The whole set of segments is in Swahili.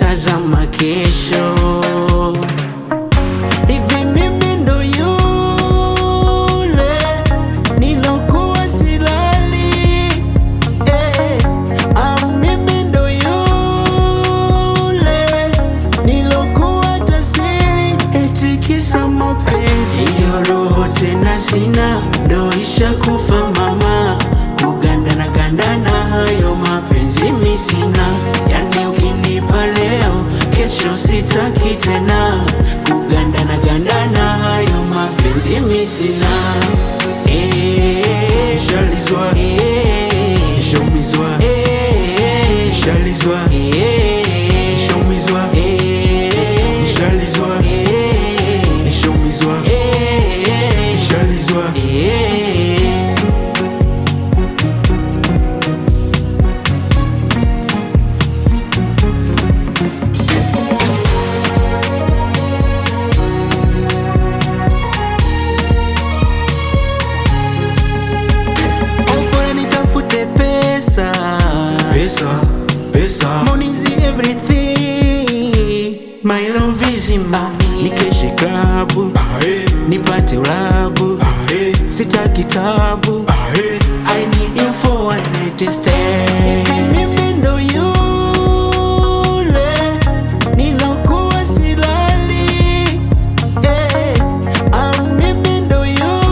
nikitazama kesho. Hivi mimi ndo yule nilokuwa silali, au mimi ndo yule nilokuwa tasiri, eti kisa mapenzi? Hiyo roho tena sina, ndo ishakufa mama. Kugandana gandana hayo mapenzi mi sina, yani ukinipa leo kesho sitaki tena. Kugandana gandana hayo mapenzi mi sina. Shalizwa, shaumizwa, shalizwa, shaumizwa, shalizwa, shaumizwa, shalizwa. Money is everything, my love is in money. Nikeshe klabu, nipate ulabu, sitaki tabu, I need you for one night stay. Mimi ndo yule nilokuwa silali, au mimi ndo yule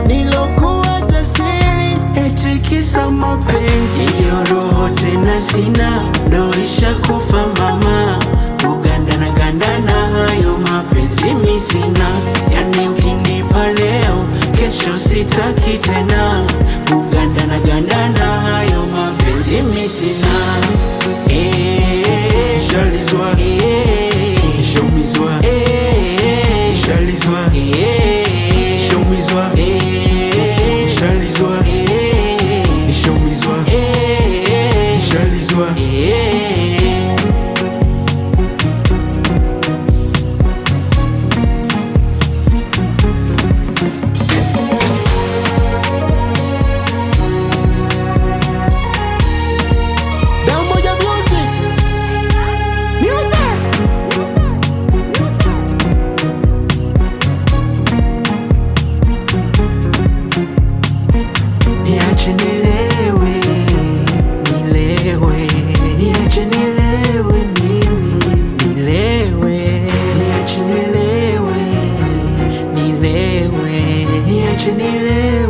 nilokuwa tasiri, eti kisa mapenzi? Hiyo roho tena sina, ndo ishakufa mama. Kugandana gandana hayo mapenzi mi sina, yani ukinipa leo kesho sitaki tena. Kugandana gandana hayo mapenzi mi sina. Shalizwa, shaumizwa, shalizwa, shaumizwa, shalizwa, shaumizwa, shalizwa. Niache nilewe, nilewe, niache nilewe mimi, nilewe, niache nilewe, nilewe, niache nilewe.